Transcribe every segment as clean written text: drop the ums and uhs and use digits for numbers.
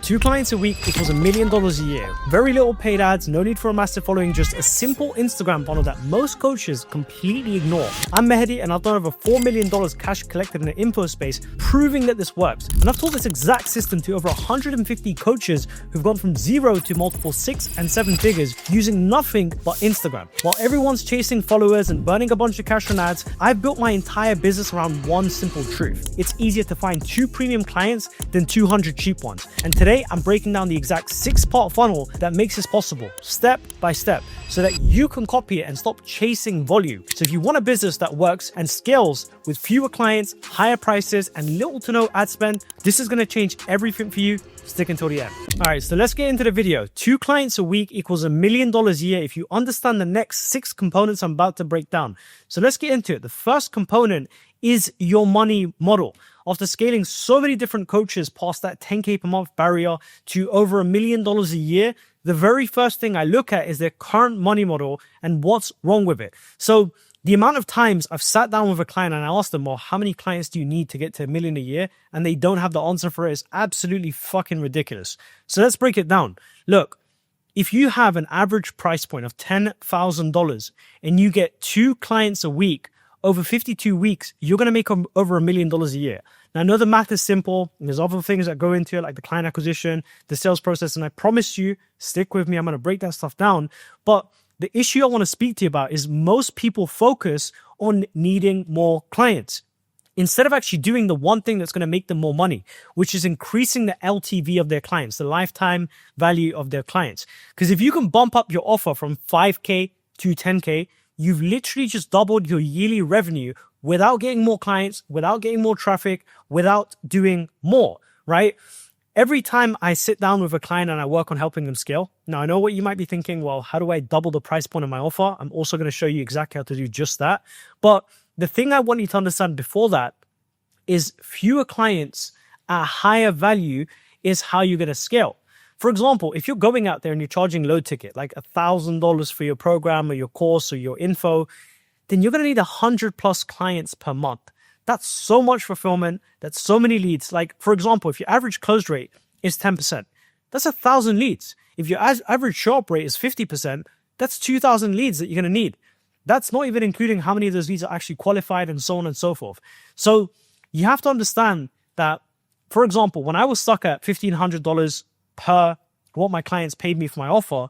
2 clients a week equals $1 million a year. Very little paid ads, no need for a massive following, just a simple Instagram funnel that most coaches completely ignore. I'm Mehdi and I've done over $4 million cash collected in the info space, proving that this works. And I've taught this exact system to over 150 coaches who've gone from 0 to multiple 6 and 7 figures using nothing but Instagram. While everyone's chasing followers and burning a bunch of cash on ads, I've built my entire business around one simple truth. It's easier to find 2 premium clients than 200 cheap ones. And today I'm breaking down the exact 6-part funnel that makes this possible, step by step, so that you can copy it and stop chasing volume. So if you want a business that works and scales with fewer clients, higher prices, and little to no ad spend, this is going to change everything for you. Stick until the end. All right, so let's get into the video. 2 clients a week equals $1 million a year if you understand the next 6 components I'm about to break down. So let's get into it. The first component is your money model. After scaling so many different coaches past that 10K per month barrier to over $1 million a year, the very first thing I look at is their current money model and what's wrong with it. So the amount of times I've sat down with a client and I asked them, well, how many clients do you need to get to $1 million a year? And they don't have the answer for it. It's absolutely fucking ridiculous. So let's break it down. Look, if you have an average price point of $10,000 and you get 2 clients a week, over 52 weeks, you're going to make over $1 million a year. Now, I know the math is simple. There's other things that go into it, like the client acquisition, the sales process. And I promise you, stick with me. I'm going to break that stuff down. But the issue I want to speak to you about is most people focus on needing more clients instead of actually doing the one thing that's going to make them more money, which is increasing the LTV of their clients, the lifetime value of their clients. Because if you can bump up your offer from 5K to 10K, you've literally just doubled your yearly revenue without getting more clients, without getting more traffic, without doing more, right? Every time I sit down with a client and I work on helping them scale. Now, I know what you might be thinking, well, how do I double the price point of my offer? I'm also going to show you exactly how to do just that. But the thing I want you to understand before that is fewer clients at higher value is how you're going to scale. For example, if you're going out there and you're charging low ticket, like $1,000 for your program or your course or your info, then you're going to need 100+ clients per month. That's so much fulfillment. That's so many leads. Like, for example, if your average close rate is 10%, that's 1,000 leads. If your average show up rate is 50%, that's 2,000 leads that you're going to need. That's not even including how many of those leads are actually qualified and so on and so forth. So you have to understand that, for example, when I was stuck at $1,500 per what my clients paid me for my offer,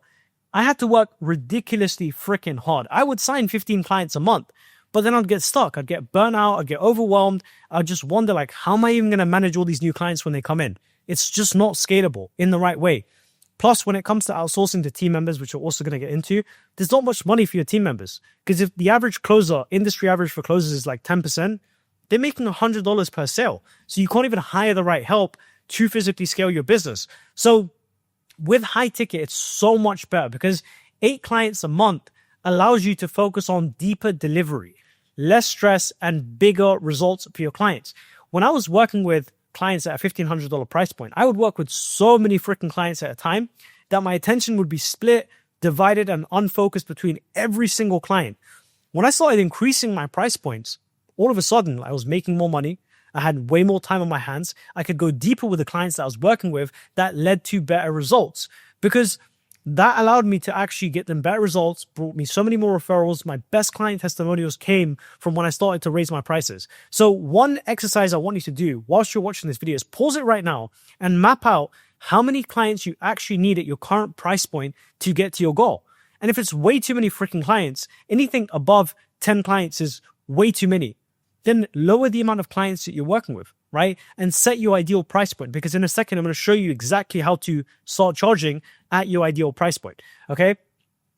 I had to work ridiculously freaking hard. I would sign 15 clients a month, but then I'd get stuck. I'd get burnt out. I'd get overwhelmed. I'd just wonder, like, how am I even going to manage all these new clients when they come in? It's just not scalable in the right way. Plus, when it comes to outsourcing to team members, which we're also going to get into, there's not much money for your team members. Because if the average closer, industry average for closers is like 10%, they're making $100 per sale. So you can't even hire the right help to physically scale your business. So with high ticket, it's so much better because 8 clients a month allows you to focus on deeper delivery, less stress, and bigger results for your clients. When I was working with clients at a $1,500 price point, I would work with so many freaking clients at a time that my attention would be split, divided, and unfocused between every single client. When I started increasing my price points, all of a sudden I was making more money. I had way more time on my hands. I could go deeper with the clients that I was working with. That led to better results because that allowed me to actually get them better results, brought me so many more referrals. My best client testimonials came from when I started to raise my prices. So one exercise I want you to do whilst you're watching this video is pause it right now and map out how many clients you actually need at your current price point to get to your goal. And if it's way too many freaking clients, anything above 10 clients is way too many. Then lower the amount of clients that you're working with, right? And set your ideal price point, because in a second, I'm going to show you exactly how to start charging at your ideal price point, okay?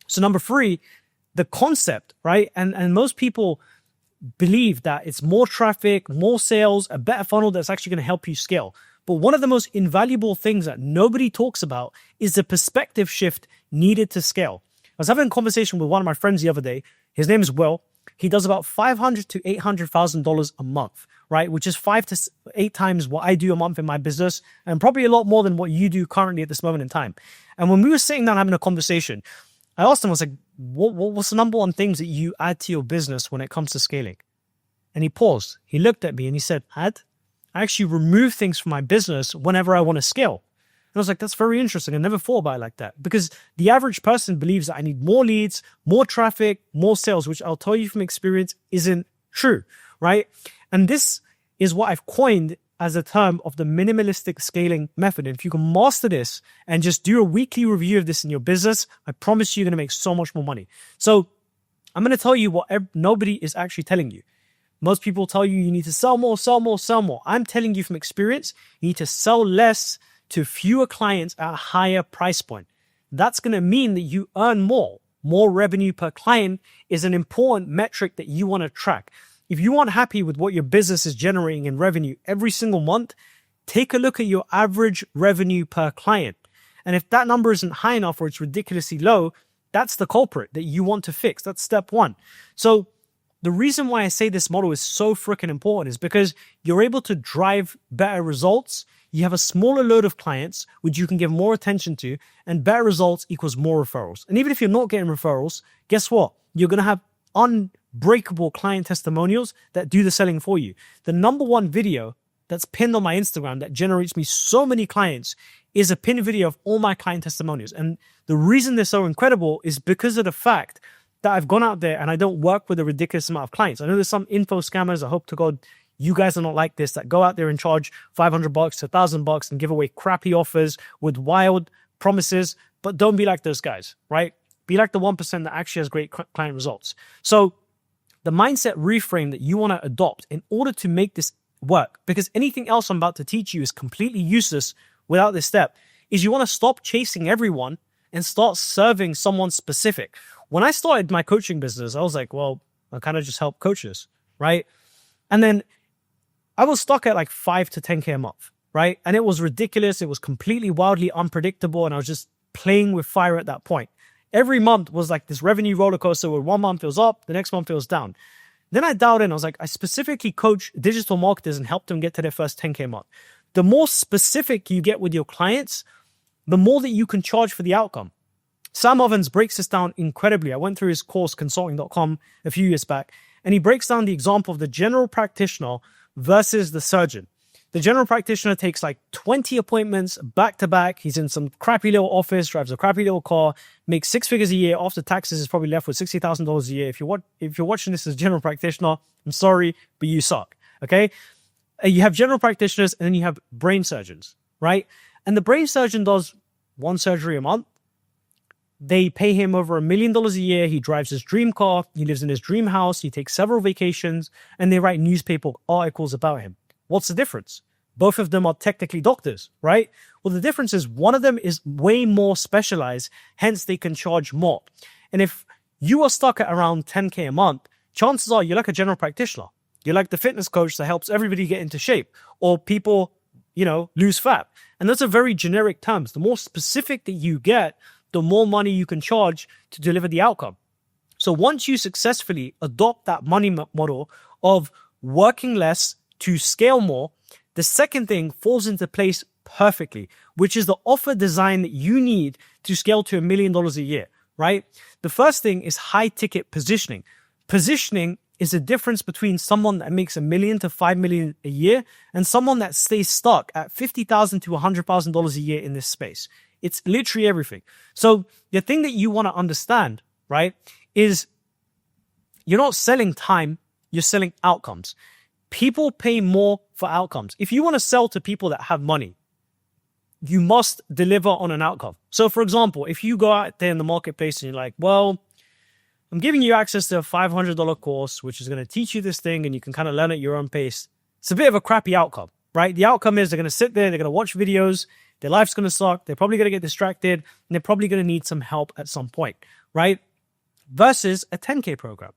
So number 3, the concept, right? And most people believe that it's more traffic, more sales, a better funnel that's actually going to help you scale. But one of the most invaluable things that nobody talks about is the perspective shift needed to scale. I was having a conversation with one of my friends the other day. His name is Will. He does about $500,000 to $800,000 a month, right? Which is 5 to 8 times what I do a month in my business, and probably a lot more than what you do currently at this moment in time. And when we were sitting down having a conversation, I asked him, I was like, what's the number one things that you add to your business when it comes to scaling? And he paused. He looked at me and he said, I actually remove things from my business whenever I want to scale. I was like, that's very interesting. I never thought about it like that, because the average person believes that I need more leads, more traffic, more sales, which I'll tell you from experience isn't true, right? And this is what I've coined as a term of the minimalistic scaling method. And if you can master this and just do a weekly review of this in your business, I promise you're going to make so much more money. So I'm going to tell you what nobody is actually telling you. Most people tell you you need to sell more, sell more, sell more. I'm telling you from experience, you need to sell less to fewer clients at a higher price point. That's going to mean that you earn more. More revenue per client is an important metric that you want to track. If you aren't happy with what your business is generating in revenue every single month, take a look at your average revenue per client. And if that number isn't high enough or it's ridiculously low, that's the culprit that you want to fix. That's step one. So the reason why I say this model is so freaking important is because you're able to drive better results. You have a smaller load of clients, which you can give more attention to, and better results equals more referrals. And even if you're not getting referrals, guess what? You're going to have unbreakable client testimonials that do the selling for you. The number one video that's pinned on my Instagram that generates me so many clients is a pinned video of all my client testimonials. And the reason they're so incredible is because of the fact that I've gone out there and I don't work with a ridiculous amount of clients. I know there's some info scammers, I hope to God you guys are not like this, that go out there and charge $500 to $1,000 and give away crappy offers with wild promises, but don't be like those guys, right? Be like the 1% that actually has great client results. So the mindset reframe that you want to adopt in order to make this work, because anything else I'm about to teach you is completely useless without this step, is you want to stop chasing everyone and start serving someone specific. When I started my coaching business, I was like, well, I kind of just help coaches, right? And then I was stuck at like 5 to 10K a month, right? And it was ridiculous. It was completely wildly unpredictable. And I was just playing with fire at that point. Every month was like this revenue roller coaster where 1 month it was up, the next month it was down. Then I dialed in. I was like, I specifically coach digital marketers and help them get to their first 10K a month. The more specific you get with your clients, the more that you can charge for the outcome. Sam Ovens breaks this down incredibly. I went through his course, consulting.com, a few years back, and he breaks down the example of the general practitioner versus the surgeon. The general practitioner takes like 20 appointments back to back. He's in some crappy little office, drives a crappy little car, makes 6 figures a year. After taxes, is probably left with $60,000 a year. If you're watching this as a general practitioner, I'm sorry, but you suck. Okay? You have general practitioners and then you have brain surgeons, right? And the brain surgeon does 1 surgery a month. They pay him over $1 million a year. He drives his dream car. He lives in his dream house. He takes several vacations and they write newspaper articles about him. What's the difference? Both of them are technically doctors, right? Well, the difference is one of them is way more specialized, hence they can charge more. And if you are stuck at around 10K a month, chances are you're like a general practitioner. You're like the fitness coach that helps everybody get into shape or people, lose fat. And those are very generic terms. The more specific that you get, the more money you can charge to deliver the outcome. So once you successfully adopt that money model of working less to scale more, the second thing falls into place perfectly, which is the offer design that you need to scale to $1 million a year, right? The first thing is high ticket positioning. Positioning is the difference between someone that makes $1 million to $5 million a year and someone that stays stuck at $50,000 to $100,000 a year in this space. It's literally everything. So the thing that you want to understand, right, is you're not selling time, you're selling outcomes. People pay more for outcomes. If you want to sell to people that have money, you must deliver on an outcome. So for example, if you go out there in the marketplace and you're like, well, I'm giving you access to a $500 course, which is going to teach you this thing and you can kind of learn at your own pace. It's a bit of a crappy outcome, right? The outcome is they're going to sit there, they're going to watch videos, their life's going to suck, they're probably going to get distracted, and they're probably going to need some help at some point, right? Versus a 10K program.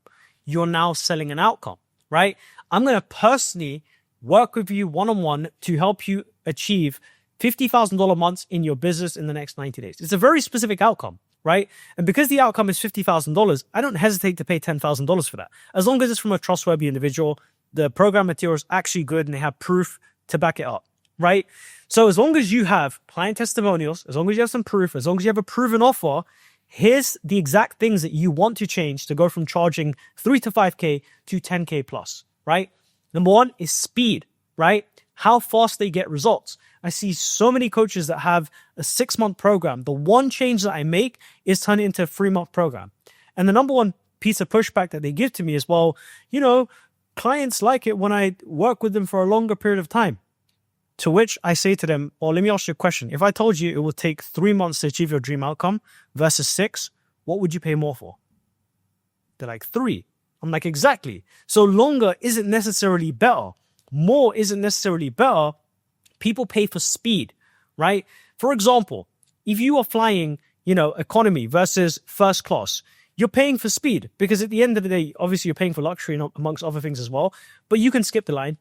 You're now selling an outcome, right? I'm going to personally work with you one-on-one to help you achieve $50,000 months in your business in the next 90 days. It's a very specific outcome, right? And because the outcome is $50,000, I don't hesitate to pay $10,000 for that. As long as it's from a trustworthy individual, the program material is actually good and they have proof to back it up, right? So as long as you have client testimonials, as long as you have some proof, as long as you have a proven offer, here's the exact things that you want to change to go from charging 3 to 5K to 10K plus, right? Number one is speed, right? how fast they get results. I see so many coaches that have a 6-month program. The one change that I make is turn it into a 3-month program. And the number one piece of pushback that they give to me is, well, clients like it when I work with them for a longer period of time. To which I say to them, well, let me ask you a question. If I told you it will take 3 months to achieve your dream outcome versus 6, what would you pay more for? They're like, 3. I'm like, exactly. So longer isn't necessarily better. More isn't necessarily better. People pay for speed, right? For example, if you are flying, economy versus first class, you're paying for speed because at the end of the day, obviously you're paying for luxury amongst other things as well, but you can skip the line.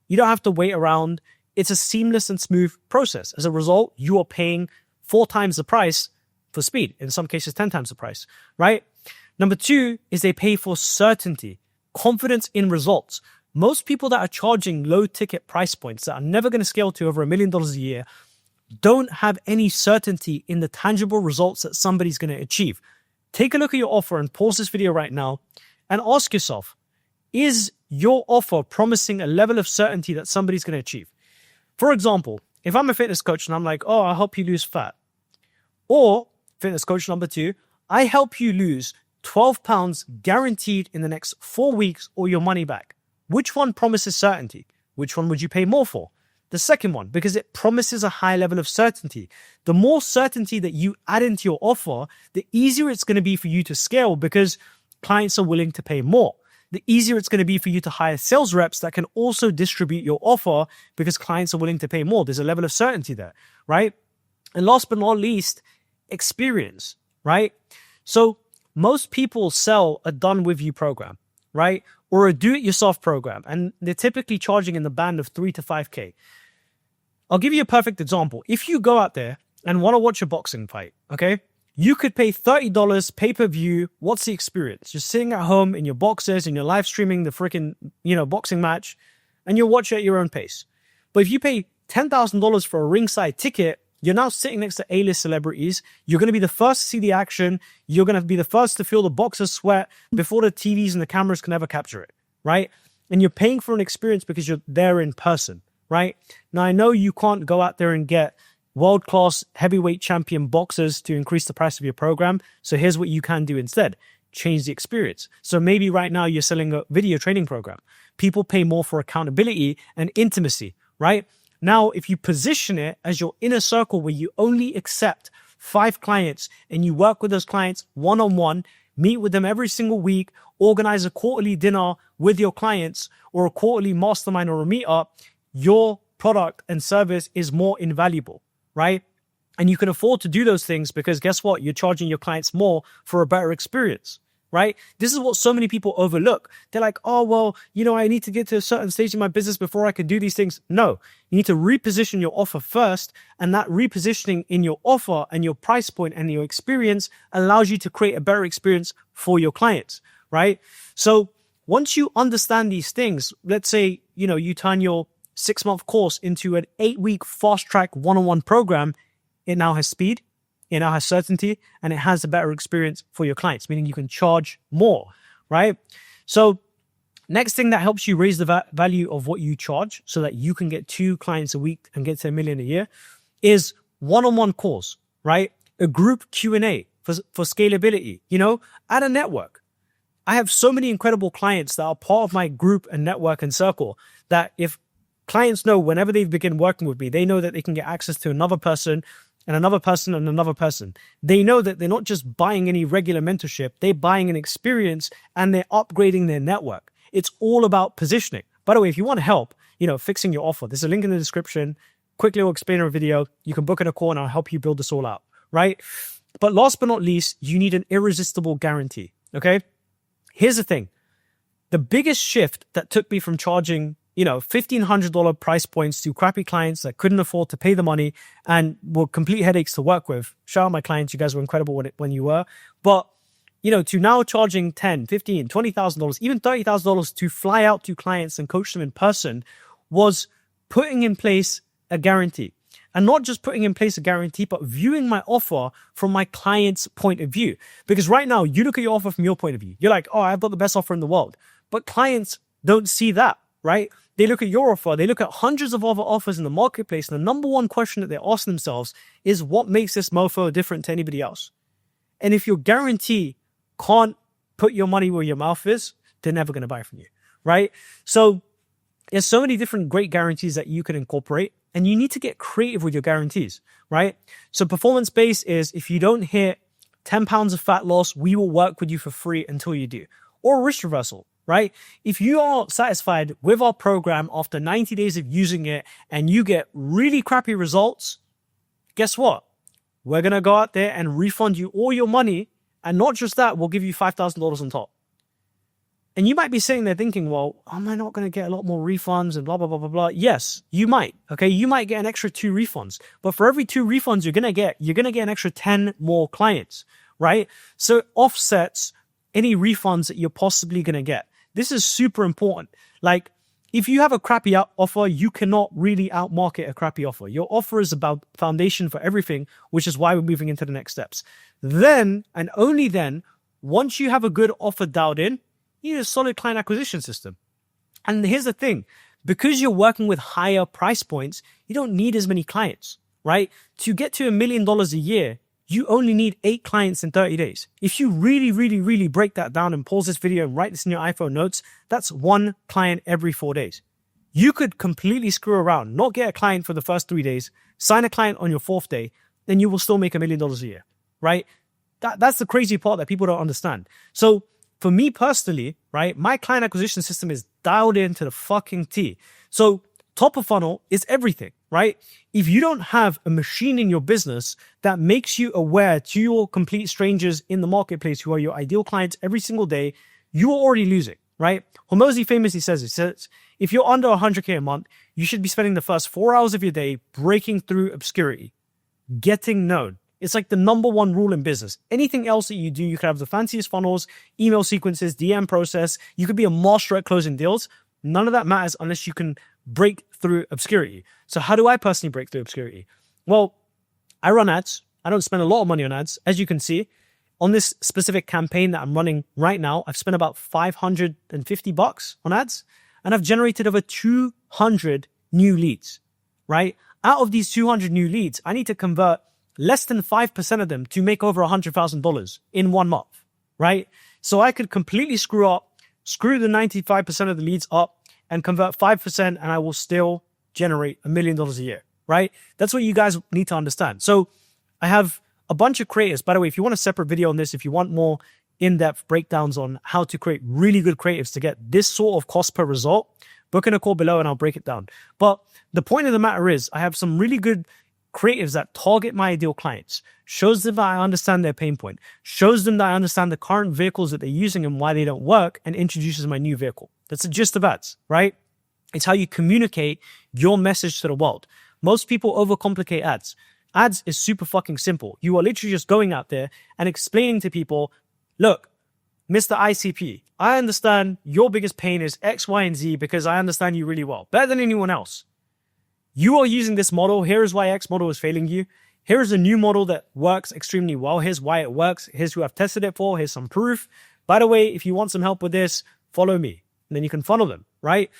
You don't have to wait around. It's a seamless and smooth process. As a result, you are paying 4 times the price for speed. In some cases, 10 times the price, right? Number 2 is they pay for certainty, confidence in results. Most people that are charging low ticket price points that are never going to scale to over $1 million a year don't have any certainty in the tangible results that somebody's going to achieve. Take a look at your offer and pause this video right now and ask yourself, is your offer promising a level of certainty that somebody's going to achieve? For example, if I'm a fitness coach and I'm like, oh, I'll help you lose fat. Or fitness coach number 2, I help you lose 12 pounds guaranteed in the next 4 weeks or your money back. Which one promises certainty? Which one would you pay more for? The second one, because it promises a high level of certainty. The more certainty that you add into your offer, the easier it's going to be for you to scale because clients are willing to pay more. The easier it's going to be for you to hire sales reps that can also distribute your offer because clients are willing to pay more. There's a level of certainty there, right? And last but not least, experience, right? So most people sell a done-with-you program, right? Or a do-it-yourself program, and they're typically charging in the band of 3 to 5K. I'll give you a perfect example. If you go out there and want to watch a boxing fight, okay, you could pay $30 pay-per-view. What's the experience? Just sitting at home in your boxers and you're live streaming the freaking, boxing match, and you'll watch it at your own pace. But if you pay $10,000 for a ringside ticket, you're now sitting next to A-list celebrities. You're going to be the first to see the action. You're going to be the first to feel the boxer's sweat before the TVs and the cameras can ever capture it, right? And you're paying for an experience because you're there in person, right? Now, I know you can't go out there and get world-class heavyweight champion boxers to increase the price of your program. So here's what you can do instead. Change the experience. So maybe right now you're selling a video training program. People pay more for accountability and intimacy, right? Now, if you position it as your inner circle where you only accept 5 clients and you work with those clients one-on-one, meet with them every single week, organize a quarterly dinner with your clients or a quarterly mastermind or a meetup, your product and service is more invaluable, right? And you can afford to do those things because guess what? You're charging your clients more for a better experience, right? This is what so many people overlook. They're like, oh, well, I need to get to a certain stage in my business before I can do these things. No, you need to reposition your offer first. And that repositioning in your offer and your price point and your experience allows you to create a better experience for your clients, right? So once you understand these things, let's say, you turn your 6-month course into an 8-week fast track one-on-one program, it now has speed. It now has certainty and it has a better experience for your clients, meaning you can charge more, right? So next thing that helps you raise the value of what you charge so that you can get 2 clients a week and get to $1 million a year is one-on-one calls, right? A group Q&A for scalability, add a network. I have so many incredible clients that are part of my group and network and circle that if clients know whenever they begin working with me, they know that they can get access to another person and another person and another person. They know that they're not just buying any regular mentorship, they're buying an experience and they're upgrading their network. It's all about positioning. By the way, if you want help, fixing your offer, there's a link in the description, quick little explainer video. You can book in a call and I'll help you build this all out, right? But last but not least, you need an irresistible guarantee, okay? Here's the thing. The biggest shift that took me from charging $1,500 price points to crappy clients that couldn't afford to pay the money and were complete headaches to work with. Shout out my clients. You guys were incredible when you were. But, to now charging $10,000, $15,000, $20,000, even $30,000 to fly out to clients and coach them in person was putting in place a guarantee. And not just putting in place a guarantee, but viewing my offer from my client's point of view. Because right now, you look at your offer from your point of view. You're like, oh, I've got the best offer in the world. But clients don't see that. Right? They look at your offer, they look at hundreds of other offers in the marketplace, and the number one question that they're asking themselves is, what makes this mofo different to anybody else? And if your guarantee can't put your money where your mouth is, they're never going to buy from you, right? So there's so many different great guarantees that you can incorporate, and you need to get creative with your guarantees, right? So performance-based is, if you don't hit 10 pounds of fat loss, we will work with you for free until you do. Or risk reversal, right? If you are satisfied with our program after 90 days of using it and you get really crappy results, guess what? We're going to go out there and refund you all your money. And not just that, we'll give you $5,000 on top. And you might be sitting there thinking, well, am I not going to get a lot more refunds and blah, blah, blah, blah, blah. Yes, you might. Okay. You might get an extra 2 refunds, but for every 2 refunds you're going to get an extra 10 more clients, right? So it offsets any refunds that you're possibly going to get. This is super important. Like, if you have a crappy offer, you cannot really outmarket a crappy offer. Your offer is about foundation for everything, which is why we're moving into the next steps. Then, and only then, once you have a good offer dialed in, you need a solid client acquisition system. And here's the thing, because you're working with higher price points, you don't need as many clients, right? To get to $1 million a year, you only need 8 clients in 30 days. If you really break that down and pause this video and write this in your iPhone notes, that's 1 client every 4 days. You could completely screw around, not get a client for the first 3 days, sign a client on your 4th day, then you will still make $1 million a year, right? That's the crazy part that people don't understand. So for me personally, right, my client acquisition system is dialed into the fucking T. So top of funnel is everything, right? If you don't have a machine in your business that makes you aware to your complete strangers in the marketplace who are your ideal clients every single day, you are already losing, right? Hormozi famously says, if you're under 100K a month, you should be spending the first 4 hours of your day breaking through obscurity, getting known. It's like the number one rule in business. Anything else that you do, you could have the fanciest funnels, email sequences, DM process. You could be a master at closing deals. None of that matters unless you can break through obscurity. So how do I personally break through obscurity? Well, I run ads. I don't spend a lot of money on ads. As you can see, on this specific campaign that I'm running right now, I've spent about $550 on ads, and I've generated over 200 new leads, right? Out of these 200 new leads, I need to convert less than 5% of them to make over $100,000 in 1 month, right? So I could completely screw the 95% of the leads up and convert 5%, and I will still generate $1 million a year, right? That's what you guys need to understand. So I have a bunch of creatives. By the way, if you want a separate video on this, if you want more in-depth breakdowns on how to create really good creatives to get this sort of cost per result, book in a call below and I'll break it down. But the point of the matter is, I have some really good creatives that target my ideal clients, shows them that I understand their pain point, shows them that I understand the current vehicles that they're using and why they don't work, and introduces my new vehicle. That's the gist of ads, right? It's how you communicate your message to the world. Most people overcomplicate ads. Ads is super fucking simple. You are literally just going out there and explaining to people, look, Mr. ICP, I understand your biggest pain is X, Y, and Z because I understand you really well, better than anyone else. You are using this model. Here is why X model is failing you. Here is a new model that works extremely well. Here's why it works. Here's who I've tested it for. Here's some proof. By the way, if you want some help with this, follow me. And then you can funnel them, right?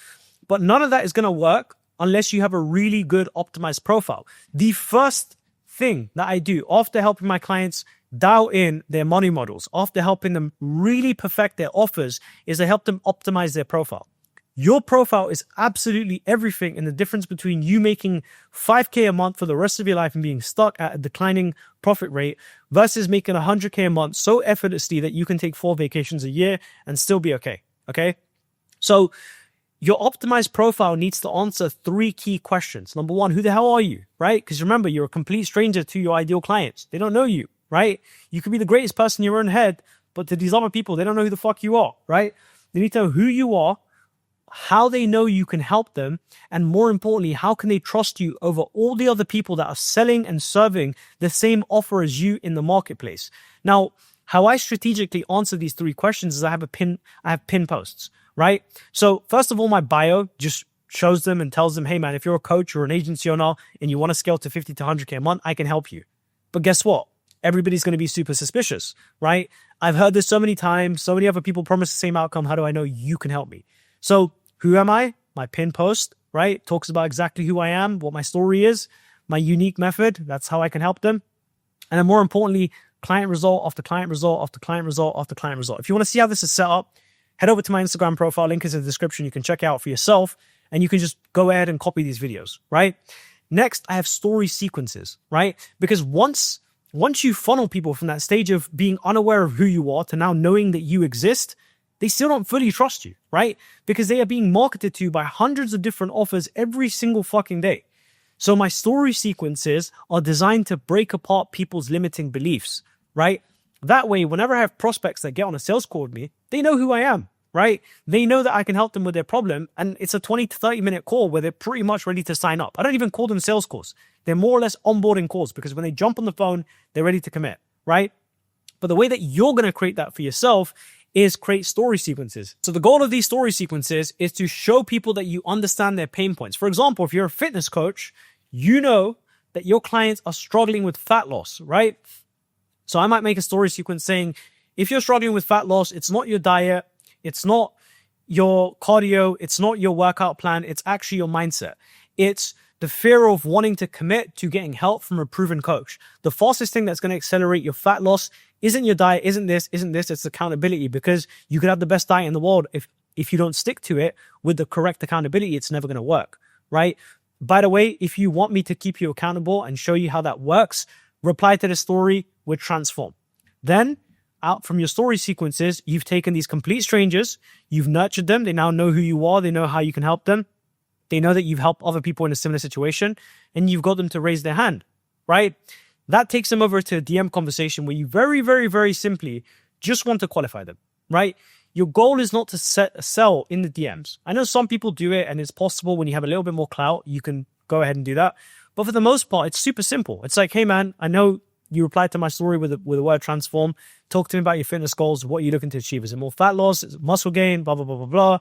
But none of that is going to work unless you have a really good optimized profile. The first thing that I do after helping my clients dial in their money models, after helping them really perfect their offers, is I help them optimize their profile. Your profile is absolutely everything in the difference between you making 5K a month for the rest of your life and being stuck at a declining profit rate versus making 100K a month so effortlessly that you can take 4 vacations a year and still be okay. Okay. So your optimized profile needs to answer 3 key questions. Number 1, who the hell are you? Right? Because remember, you're a complete stranger to your ideal clients. They don't know you, right? You could be the greatest person in your own head, but to these other people, they don't know who the fuck you are, right? They need to know who you are, how they know you can help them, and more importantly, how can they trust you over all the other people that are selling and serving the same offer as you in the marketplace. Now, how I strategically answer these 3 questions is I have pin posts, right? So first of all, my bio just shows them and tells them, hey man, if you're a coach or an agency owner and you want to scale to 50 to 100K a month, I can help you. But guess what? Everybody's going to be super suspicious, right? I've heard this so many times. So many other people promise the same outcome. How do I know you can help me? So who am I? my pin post, right? Talks about exactly who I am, what my story is, my unique method. That's how I can help them. And then more importantly, client result after client result after client result after client result. If you want to see how this is set up, head over to my Instagram profile. Link is in the description. You can check it out for yourself and you can just go ahead and copy these videos, right? Next, I have story sequences, right? Because once you funnel people from that stage of being unaware of who you are to now knowing that you exist, they still don't fully trust you, right? Because they are being marketed to by hundreds of different offers every single fucking day. So my story sequences are designed to break apart people's limiting beliefs, right? That way, whenever I have prospects that get on a sales call with me, they know who I am, right? They know that I can help them with their problem. And it's a 20 to 30 minute call where they're pretty much ready to sign up. I don't even call them sales calls. They're more or less onboarding calls because when they jump on the phone, they're ready to commit, right? But the way that you're going to create that for yourself is create story sequences. So the goal of these story sequences is to show people that you understand their pain points. For example, if you're a fitness coach, you know that your clients are struggling with fat loss, right? So I might make a story sequence saying, if you're struggling with fat loss, it's not your diet, it's not your cardio, it's not your workout plan, it's actually your mindset. It's the fear of wanting to commit to getting help from a proven coach. The fastest thing that's going to accelerate your fat loss isn't your diet, isn't this, it's accountability, because you could have the best diet in the world. If you don't stick to it with the correct accountability, it's never going to work, right? By the way, if you want me to keep you accountable and show you how that works, reply to the story with transform. Then out from your story sequences, you've taken these complete strangers, you've nurtured them. They now know who you are. They know how you can help them. They know that you've helped other people in a similar situation and you've got them to raise their hand, right? That takes them over to a DM conversation where you very, very, very simply just want to qualify them, right? Your goal is not to sell in the DMs. I know some people do it and it's possible when you have a little bit more clout, you can go ahead and do that. But for the most part, it's super simple. It's like, hey man, I know you replied to my story with the word transform. Talk to me about your fitness goals. What are you looking to achieve? Is it more fat loss? Is it muscle gain? Blah, blah, blah, blah, blah.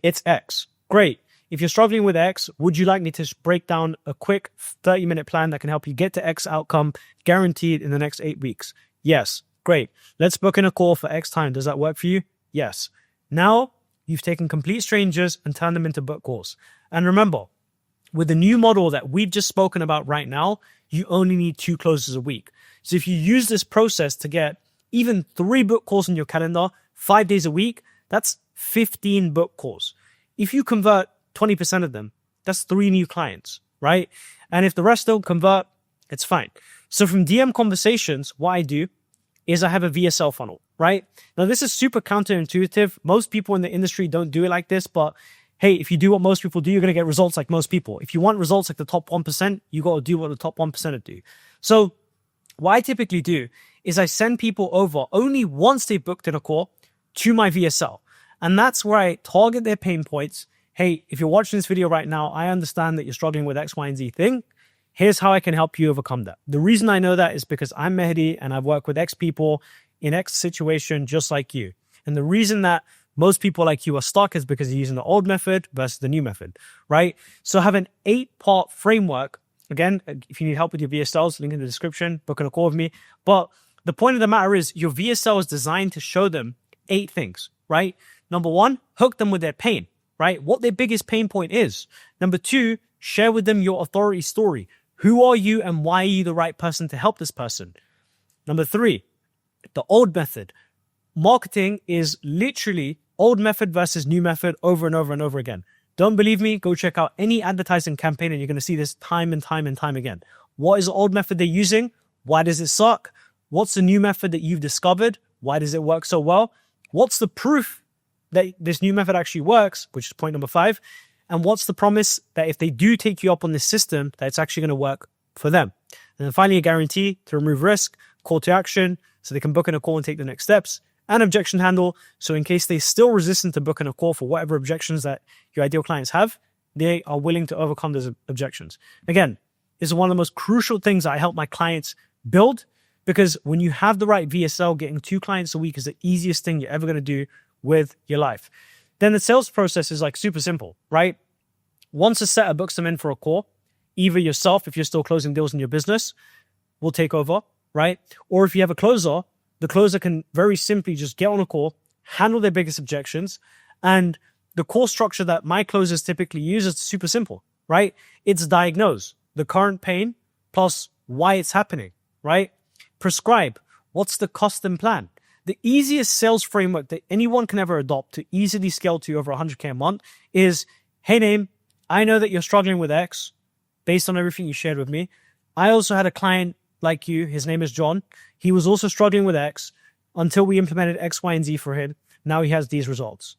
It's X. Great. If you're struggling with X, would you like me to break down a quick 30-minute plan that can help you get to X outcome guaranteed in the next 8 weeks? Yes. Great. Let's book in a call for X time. Does that work for you? Yes. Now you've taken complete strangers and turned them into book calls. And remember, with the new model that we've just spoken about right now, you only need 2 closes a week. So if you use this process to get even 3 book calls in your calendar, 5 days a week, that's 15 book calls. If you convert 20% of them, that's 3 new clients, right? And if the rest don't convert, it's fine. So from DM conversations, what I do is I have a VSL funnel, right? Now this is super counterintuitive. Most people in the industry don't do it like this, but hey, if you do what most people do, you're going to get results like most people. If you want results like the top 1%, you got to do what the top 1% do. So what I typically do is I send people over only once they've booked in a call to my VSL. And that's where I target their pain points. Hey, if you're watching this video right now, I understand that you're struggling with X, Y, and Z thing. Here's how I can help you overcome that. The reason I know that is because I'm Mehdi and I've worked with X people in X situation just like you. And the reason that most people like you are stuck is because you're using the old method versus the new method, right? So I have an 8-part framework. Again, if you need help with your VSLs, link in the description, book a call with me. But the point of the matter is your VSL is designed to show them 8 things, right? Number 1, hook them with their pain, right? What their biggest pain point is. Number 2, share with them your authority story. Who are you and why are you the right person to help this person? Number 3, the old method. Marketing is literally old method versus new method over and over and over again. Don't believe me? Go check out any advertising campaign and you're going to see this time and time and time again. What is the old method they're using? Why does it suck? What's the new method that you've discovered? Why does it work so well? What's the proof that this new method actually works, which is point number 5? And what's the promise that if they do take you up on this system, that it's actually going to work for them? And then finally, a guarantee to remove risk, call to action, so they can book in a call and take the next steps, and objection handle. So in case they're still resistant to booking a call for whatever objections that your ideal clients have, they are willing to overcome those objections. Again, this is one of the most crucial things that I help my clients build, because when you have the right VSL, getting 2 clients a week is the easiest thing you're ever going to do with your life. Then the sales process is like super simple, right? Once a setter books them in for a call, either yourself, if you're still closing deals in your business, will take over, right? Or if you have a closer, the closer can very simply just get on a call, handle their biggest objections, and the core structure that my closers typically use is super simple, right? It's diagnose the current pain plus why it's happening, right? Prescribe what's the custom plan. The easiest sales framework that anyone can ever adopt to easily scale to over 100K a month is, hey, Name, I know that you're struggling with X based on everything you shared with me. I also had a client like you. His name is John. He was also struggling with X until we implemented X, Y, and Z for him. Now he has these results.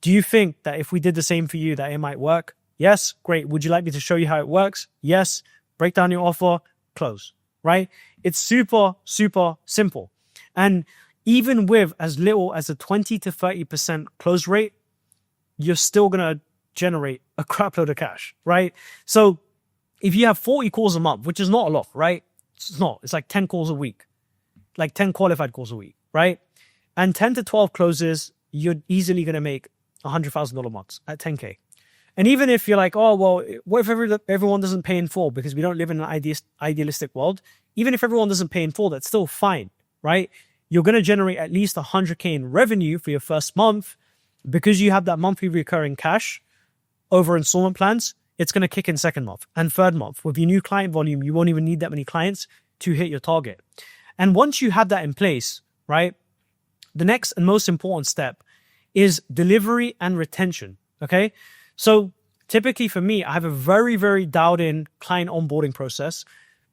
Do you think that if we did the same for you, that it might work? Yes. Great. Would you like me to show you how it works? Yes. Break down your offer, close, right? It's super, super simple. And even with as little as a 20 to 30% close rate, you're still going to generate a crap load of cash, right? So if you have 40 calls a month, which is not a lot, right? It's not. It's like 10 calls a week, like 10 qualified calls a week, right? And 10 to 12 closes, you're easily going to make $100,000 months at 10K. And even if you're like, oh, well, what if everyone doesn't pay in full because we don't live in an idealistic world? Even if everyone doesn't pay in full, that's still fine, right? You're going to generate at least 100K in revenue for your first month because you have that monthly recurring cash over installment plans. It's going to kick in second month and third month. With your new client volume, you won't even need that many clients to hit your target. And once you have that in place, right, the next and most important step is delivery and retention, okay? So typically for me, I have a very, very dialed in client onboarding process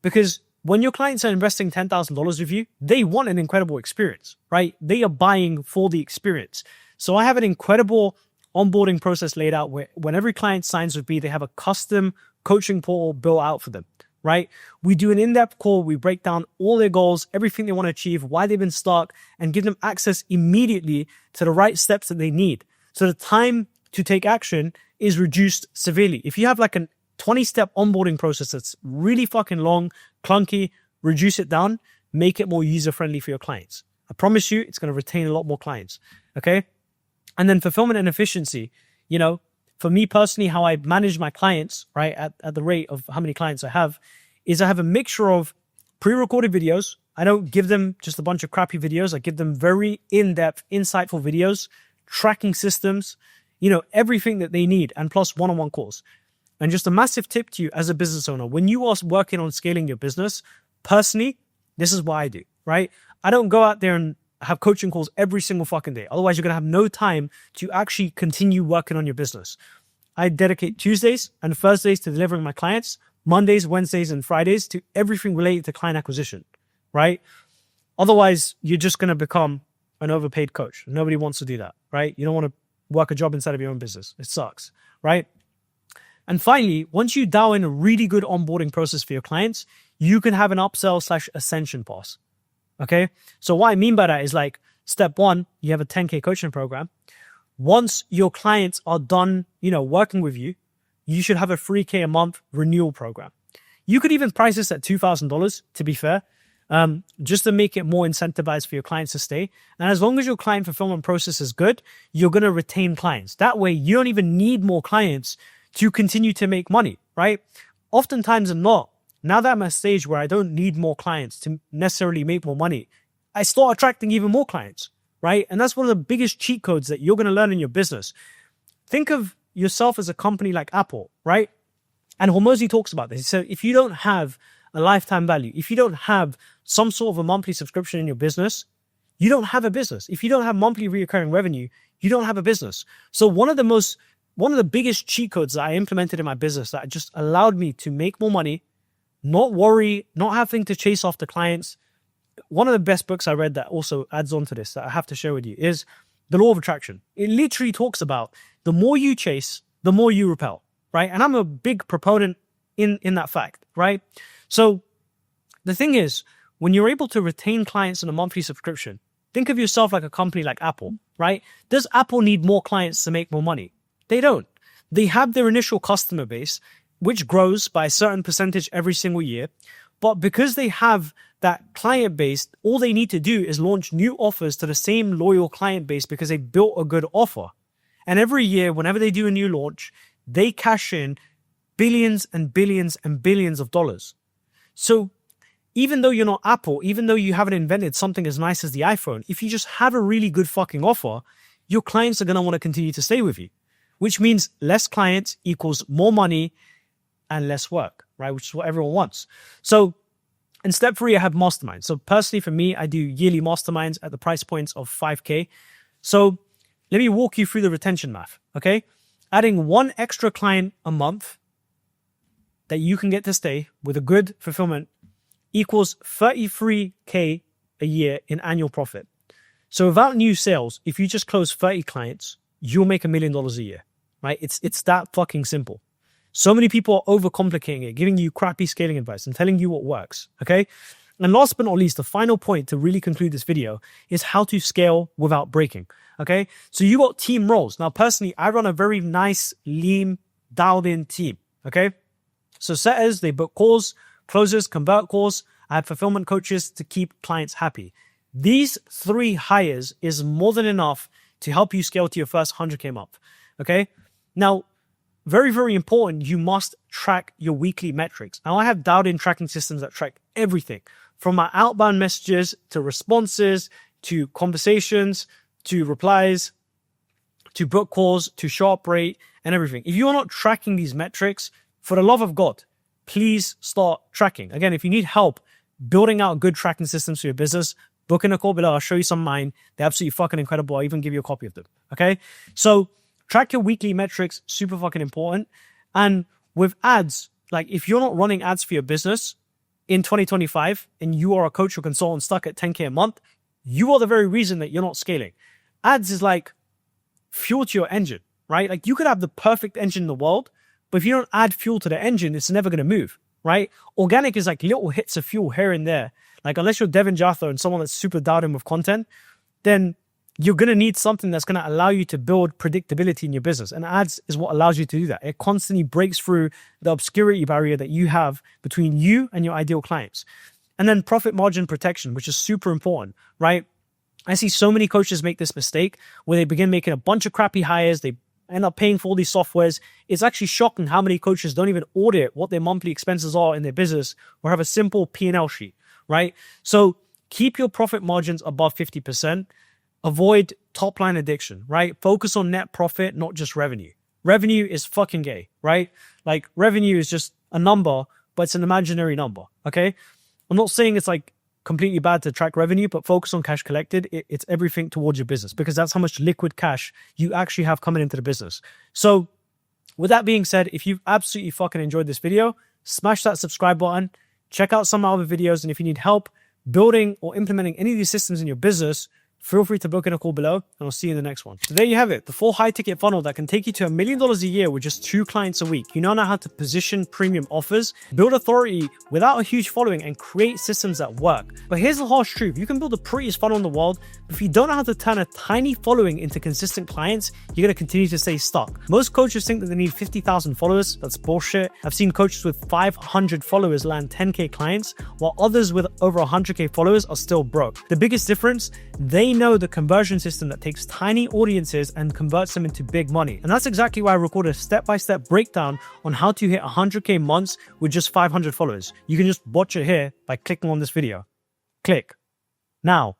because when your clients are investing $10,000 with you, they want an incredible experience, right? They are buying for the experience. So I have an incredible onboarding process laid out where when every client signs with me, they have a custom coaching portal built out for them, right? We do an in-depth call. We break down all their goals, everything they want to achieve, why they've been stuck, and give them access immediately to the right steps that they need. So the time to take action is reduced severely. If you have like a 20-step onboarding process that's really fucking long, clunky, reduce it down, make it more user-friendly for your clients. I promise you, it's going to retain a lot more clients, okay? And then fulfillment and efficiency, you know, for me personally, how I manage my clients, right, at the rate of how many clients I have, is I have a mixture of pre-recorded videos. I don't give them just a bunch of crappy videos. I give them very in-depth, insightful videos, tracking systems, you know, everything that they need, and plus one-on-one calls. And just a massive tip to you as a business owner, when you are working on scaling your business, personally, this is what I do, right? I don't go out there and have coaching calls every single fucking day. Otherwise, you're going to have no time to actually continue working on your business. I dedicate Tuesdays and Thursdays to delivering my clients, Mondays, Wednesdays, and Fridays to everything related to client acquisition, right? Otherwise, you're just going to become an overpaid coach. Nobody wants to do that, right? You don't want to work a job inside of your own business. It sucks, right? And finally, once you dial in a really good onboarding process for your clients, you can have an upsell/ascension pass. Okay. So what I mean by that is like step one, you have a 10K coaching program. Once your clients are done, you know, working with you, you should have a 3K a month renewal program. You could even price this at $2,000 to be fair, just to make it more incentivized for your clients to stay. And as long as your client fulfillment process is good, you're going to retain clients. That way you don't even need more clients to continue to make money, right? Oftentimes I'm not. Now that I'm at a stage where I don't need more clients to necessarily make more money, I start attracting even more clients, right? And that's one of the biggest cheat codes that you're going to learn in your business. Think of yourself as a company like Apple, right? And Hormozi talks about this. So if you don't have a lifetime value, if you don't have some sort of a monthly subscription in your business, you don't have a business. If you don't have monthly recurring revenue, you don't have a business. So one of the biggest cheat codes that I implemented in my business that just allowed me to make more money, not worry, not having to chase after clients. One of the best books I read that also adds on to this that I have to share with you is The Law of Attraction. It literally talks about the more you chase, the more you repel, right? And I'm a big proponent in that fact, right? So the thing is, when you're able to retain clients on a monthly subscription, think of yourself like a company like Apple, right? Does Apple need more clients to make more money? They don't. They have their initial customer base, which grows by a certain percentage every single year. But because they have that client base, all they need to do is launch new offers to the same loyal client base because they built a good offer. And every year, whenever they do a new launch, they cash in billions and billions and billions of dollars. So even though you're not Apple, even though you haven't invented something as nice as the iPhone, if you just have a really good fucking offer, your clients are going to want to continue to stay with you, which means less clients equals more money and less work, right? Which is what everyone wants. So in step 3, I have masterminds. So personally for me, I do yearly masterminds at the price points of 5K. So let me walk you through the retention math, okay? Adding 1 extra client a month that you can get to stay with a good fulfillment equals 33K a year in annual profit. So without new sales, if you just close 30 clients, you'll make $1 million a year, right? It's that fucking simple. So many people are overcomplicating it, giving you crappy scaling advice and telling you what works, okay? And last but not least, the final point to really conclude this video is how to scale without breaking, okay? So you got team roles. Now, personally, I run a very nice, lean, dialed-in team, okay? So setters, they book calls, closers, convert calls. I have fulfillment coaches to keep clients happy. These 3 hires is more than enough to help you scale to your first 100K month, okay? Now, very, very important, you must track your weekly metrics. Now, I have dialed-in tracking systems that track everything from my outbound messages to responses, to conversations, to replies, to book calls, to show up rate and everything. If you're not tracking these metrics, for the love of God, please start tracking. Again, if you need help building out good tracking systems for your business, book in a call below. I'll show you some of mine. They're absolutely fucking incredible. I'll even give you a copy of them. Okay. So track your weekly metrics, super fucking important. And with ads, like if you're not running ads for your business in 2025 and you are a coach or consultant stuck at 10K a month, you are the very reason that you're not scaling. Ads is like fuel to your engine, right? Like you could have the perfect engine in the world, but if you don't add fuel to the engine, it's never going to move, right? Organic is like little hits of fuel here and there. Like unless you're Devin Jatho and someone that's super dialed in with content, then you're going to need something that's going to allow you to build predictability in your business. And ads is what allows you to do that. It constantly breaks through the obscurity barrier that you have between you and your ideal clients. And then profit margin protection, which is super important, right? I see so many coaches make this mistake where they begin making a bunch of crappy hires. They end up paying for all these softwares. It's actually shocking how many coaches don't even audit what their monthly expenses are in their business or have a simple P&L sheet, right? So keep your profit margins above 50%. Avoid top line addiction, right? Focus on net profit, not just revenue. Revenue is fucking gay, right? Like revenue is just a number, but it's an imaginary number, okay? I'm not saying it's like completely bad to track revenue, but focus on cash collected. It's everything towards your business because that's how much liquid cash you actually have coming into the business. So with that being said, if you've absolutely fucking enjoyed this video, smash that subscribe button, check out some of my other videos. And if you need help building or implementing any of these systems in your business, feel free to book in a call below and I'll see you in the next one. So there you have it, the full high ticket funnel that can take you to $1 million a year with just 2 clients a week. You now know how to position premium offers, build authority without a huge following and create systems that work. But here's the harsh truth. You can build the prettiest funnel in the world, but if you don't know how to turn a tiny following into consistent clients, you're going to continue to stay stuck. Most coaches think that they need 50,000 followers. That's bullshit. I've seen coaches with 500 followers land 10K clients, while others with over 100K followers are still broke. The biggest difference, they know the conversion system that takes tiny audiences and converts them into big money. And that's exactly why I recorded a step-by-step breakdown on how to hit 100K months with just 500 followers. You can just watch it here by clicking on this video. Click now.